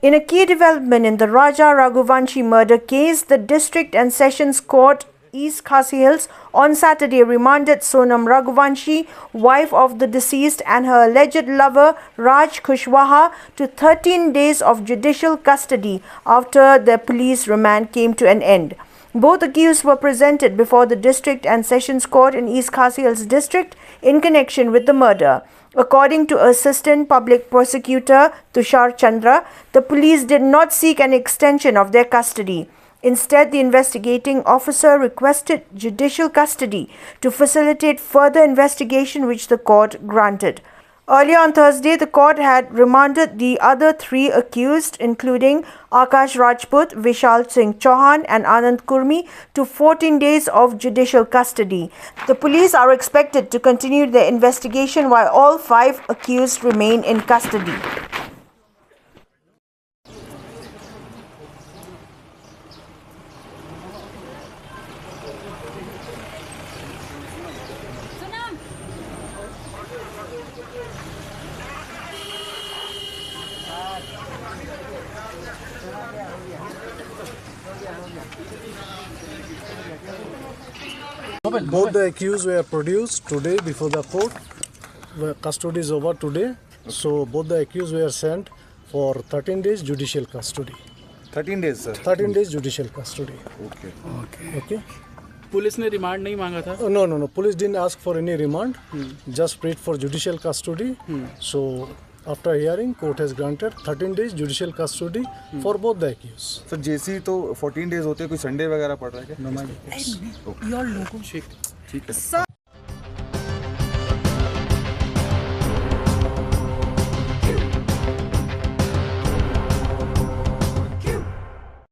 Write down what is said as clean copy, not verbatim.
In a key development in the Raja Raghuvanshi murder case, the District and Sessions Court East Khasi Hills on Saturday remanded Sonam Raghuvanshi, wife of the deceased, and her alleged lover Raj Kushwaha to 13 days of judicial custody after their police remand came to an end. Both accused were presented before the District and Sessions Court in East Khasi Hills District in connection with the murder. According to Assistant Public Prosecutor Tushar Chandra, the police did not seek an extension of their custody. Instead, the investigating officer requested judicial custody to facilitate further investigation, which the court granted. Earlier on Thursday, the court had remanded the other three accused, including Akash Rajput, Vishal Singh Chauhan and Anand Kurmi, to 14 days of judicial custody. The police are expected to continue their investigation while all 5 accused remain in custody. Both the accused were produced today before the court. Custody is over today. So both the accused were sent for 13 days judicial custody. 13 days, sir. 13 days judicial custody. Okay. Police ने remand नहीं मांगा था? No. Police didn't ask for any remand. Just prayed for judicial custody. So after hearing, court has granted 13 days judicial custody for both the accused. So JC तो 14 days होते हैं, कोई Sunday वगैरह पड़ रहा है क्या? ठीक है।